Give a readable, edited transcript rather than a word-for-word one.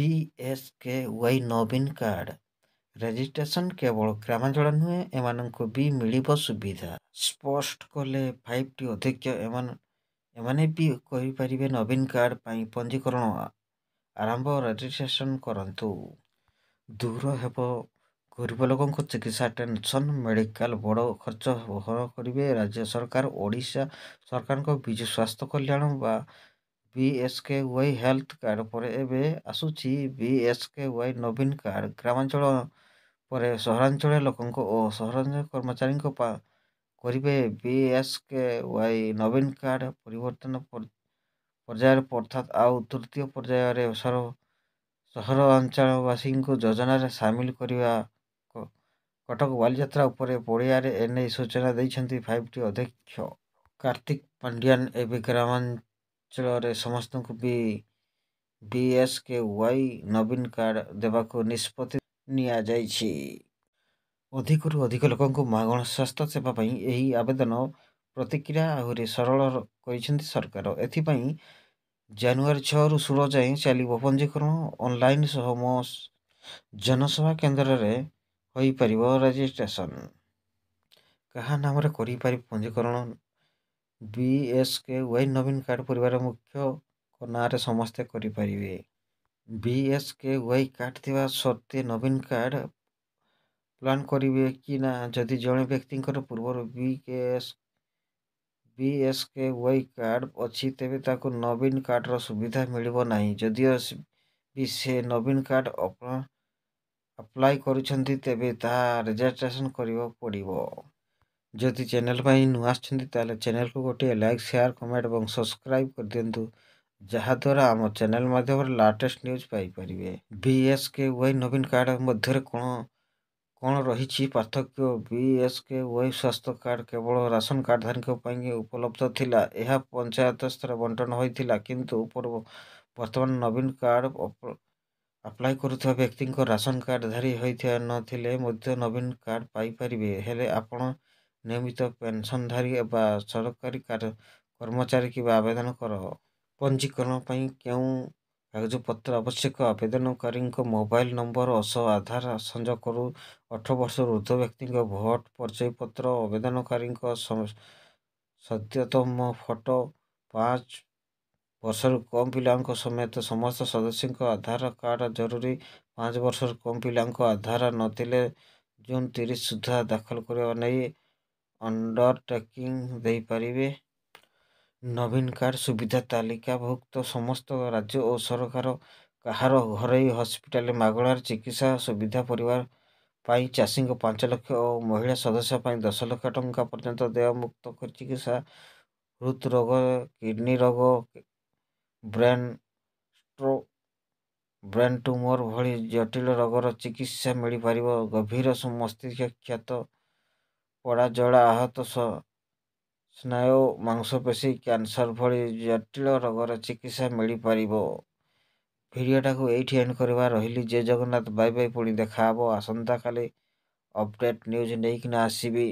BSKY ନବୀନ card registration କେବଳ ଗ୍ରାମାଞ୍ଚଳ ନୁହେଁ, ଏମାନଙ୍କୁ ବି ମିଳିବ ସୁବିଧା। ସ୍ପଷ୍ଟ କଲେ 5ଟି ଅଧ୍ୟକ୍ଷ। ଏମାନେ ବି କରିପାରିବେ ନବୀନ କାର୍ଡ ପାଇଁ ପଞ୍ଜୀକରଣ ଆରମ୍ଭ। ରେଜିଷ୍ଟ୍ରେସନ କରନ୍ତୁ। ଦୂର ହେବ ଗରିବ ଲୋକଙ୍କ ଚିକିତ୍ସା ଟେନସନ। ମେଡିକାଲ ବଡ଼ ଖର୍ଚ୍ଚ ବହନ କରିବେ ରାଜ୍ୟ ସରକାର। ଓଡ଼ିଶା ସରକାରଙ୍କ ବିଜୁ ସ୍ୱାସ୍ଥ୍ୟ କଲ୍ୟାଣ ବା BSKY ହେଲ୍ଥ କାର୍ଡ ପରେ ଏବେ ଆସୁଛି BSKY ନବୀନ କାର୍ଡ। ଗ୍ରାମାଞ୍ଚଳ ପରେ ସହରାଞ୍ଚଳ ଲୋକଙ୍କ ଓ ସହରାଞ୍ଚଳ କର୍ମଚାରୀଙ୍କ କରିବେ BSKY ନବୀନ କାର୍ଡ। ପରିବର୍ତ୍ତନ ପର୍ଯ୍ୟାୟରେ ଅର୍ଥାତ୍ ଆଉ ତୃତୀୟ ପର୍ଯ୍ୟାୟରେ ସହରାଞ୍ଚଳବାସୀଙ୍କୁ ଯୋଜନାରେ ସାମିଲ କରିବା। କଟକ ବାଲିଯାତ୍ରା ଉପରେ ପଡ଼ିଆରେ ଏନେଇ ସୂଚନା ଦେଇଛନ୍ତି 5ଟି ଅଧ୍ୟକ୍ଷ। କାର୍ତ୍ତିକ ପାଣ୍ଡିଆନ ଏବେ ଗ୍ରାମାଞ୍ଚଳରେ ସମସ୍ତଙ୍କୁ BSKY ନବୀନ କାର୍ଡ ଦେବାକୁ ନିଷ୍ପତ୍ତି ନିଆଯାଇଛି। ଅଧିକରୁ ଅଧିକ ଲୋକଙ୍କୁ ମାଗଣା ସ୍ୱାସ୍ଥ୍ୟ ସେବା ପାଇଁ ଏହି ଆବେଦନ ପ୍ରକ୍ରିୟା ଆହୁରି ସରଳ କରିଛନ୍ତି ସରକାର। ଏଥିପାଇଁ ଜାନୁଆରୀ 6ରୁ 16 ଯାଏଁ ଚାଲିବ ପଞ୍ଜୀକରଣ। ଅନଲାଇନ୍ ସହ ମୋ ଜନସେବା କେନ୍ଦ୍ରରେ ହୋଇପାରିବ ରେଜିଷ୍ଟ୍ରେସନ। କାହା ନାମରେ କରିପାରିବେ ପଞ୍ଜୀକରଣ? BSKY ନବୀନ କାର୍ଡ ପରିବାର ମୁଖ୍ୟଙ୍କ ନାଁରେ ସମସ୍ତେ କରିପାରିବେ। BSKY କାର୍ଡ ଥିବା ସତ୍ତ୍ୱେ ନବୀନ କାର୍ଡ ପ୍ଲାନ୍ କରିବେ କି ନା? ଯଦି ଜଣେ ବ୍ୟକ୍ତିଙ୍କର ପୂର୍ବରୁ BSKY କାର୍ଡ ଅଛି, ତେବେ ତାକୁ ନବୀନ କାର୍ଡର ସୁବିଧା ମିଳିବ ନାହିଁ। ଯଦିଓ ବି ସେ ନବୀନ କାର୍ଡ ଆପ୍ଲାଏ କରିଛନ୍ତି, ତେବେ ତାହା ରେଜିଷ୍ଟ୍ରେସନ କରିବାକୁ ପଡ଼ିବ। ଯଦି ଚ୍ୟାନେଲ ପାଇଁ ନୂଆ ଆସିଛନ୍ତି, ତାହେଲେ ଚ୍ୟାନେଲକୁ ଗୋଟିଏ ଲାଇକ୍, ସେୟାର, କମେଣ୍ଟ ଏବଂ ସବସ୍କ୍ରାଇବ କରିଦିଅନ୍ତୁ, ଯାହାଦ୍ୱାରା ଆମ ଚ୍ୟାନେଲ ମାଧ୍ୟମରେ ଲାଟେଷ୍ଟ ନ୍ୟୁଜ୍ ପାଇପାରିବେ। BSKY ନବୀନ କାର୍ଡ ମଧ୍ୟରେ କ'ଣ ରହିଛି ପାର୍ଥକ୍ୟ? BSKY ସ୍ୱାସ୍ଥ୍ୟ କାର୍ଡ କେବଳ ରାସନ କାର୍ଡଧାରୀଙ୍କ ପାଇଁ ଉପଲବ୍ଧ ଥିଲା। ଏହା ପଞ୍ଚାୟତ ସ୍ତରରେ ବଣ୍ଟନ ହୋଇଥିଲା। କିନ୍ତୁ ବର୍ତ୍ତମାନ ନବୀନ କାର୍ଡ ଆପ୍ଲାଏ କରୁଥିବା ବ୍ୟକ୍ତିଙ୍କ ରାସନ କାର୍ଡଧାରୀ ହୋଇଥିବା ନଥିଲେ ମଧ୍ୟ ନବୀନ କାର୍ଡ ପାଇପାରିବେ। ହେଲେ ଆପଣ ନିୟମିତ ପେନସନଧାରୀ ବା ସରକାରୀ କର୍ମଚାରୀ କିମ୍ବା ଆବେଦନ ପଞ୍ଜୀକରଣ ପାଇଁ କେଉଁ କାଗଜପତ୍ର ଆବଶ୍ୟକ? ଆବେଦନକାରୀଙ୍କ ମୋବାଇଲ ନମ୍ବର ସହ ଆଧାର ସଂଯୋଗ କରୁ। 18 ବର୍ଷରୁ ଊର୍ଦ୍ଧ୍ୱ ବ୍ୟକ୍ତିଙ୍କ ଭୋଟ ପରିଚୟ ପତ୍ର। ଆବେଦନକାରୀଙ୍କ ସଦ୍ୟତମ ଫଟୋ। 5 ବର୍ଷରୁ କମ୍ ପିଲାଙ୍କ ସମେତ ସମସ୍ତ ସଦସ୍ୟଙ୍କ ଆଧାର କାର୍ଡ ଜରୁରୀ। 5 ବର୍ଷରୁ କମ୍ ପିଲାଙ୍କ ଆଧାର ନଥିଲେ ଜୁନ୍ 30 ସୁଦ୍ଧା ଦାଖଲ କରିବା ନେଇ ଅଣ୍ଡରଟେକିଂ ଦେଇପାରିବେ। ନବୀନ କାର୍ଡ ସୁବିଧା ତାଲିକାଭୁକ୍ତ ସମସ୍ତ ରାଜ୍ୟ ଓ ସରକାର କାହାର ଘରୋଇ ହସ୍ପିଟାଲରେ ମାଗଣାରେ ଚିକିତ୍ସା ସୁବିଧା। ପରିବାର ପାଇଁ ଚାଷୀଙ୍କ 5 ଲକ୍ଷ ଓ ମହିଳା ସଦସ୍ୟ ପାଇଁ 10 ଲକ୍ଷ ଟଙ୍କା ପର୍ଯ୍ୟନ୍ତ ଦେୟମୁକ୍ତ ଚିକିତ୍ସା। ହୃଦ୍ରୋଗ, କିଡନୀ ରୋଗ, ବ୍ରେନ୍ ଷ୍ଟ୍ରୋକ୍, ବ୍ରେନ୍ ଟ୍ୟୁମର ଭଳି ଜଟିଳ ରୋଗର ଚିକିତ୍ସା ମିଳିପାରିବ। ଗଭୀର ମସ୍ତିଷ୍କ କ୍ଷତ, ପୋଡ଼ା ଜଳା, ଆହତ ସ୍ନାୟୁ, ମାଂସପେଶୀ, କ୍ୟାନସର ଭଳି ଜଟିଳ ରୋଗର ଚିକିତ୍ସା ମିଳିପାରିବ। ଭିଡ଼ିଓଟାକୁ ଏଇଠି ଏଣ୍ଡ କରିବା। ରହିଲି। ଜୟ ଜଗନ୍ନାଥ। ବାଇ ବାଇ। ପୁଣି ଦେଖାହବ ଆସନ୍ତାକାଲି ଅପଡେଟ୍ ନ୍ୟୁଜ୍ ନେଇକିନା ଆସିବି।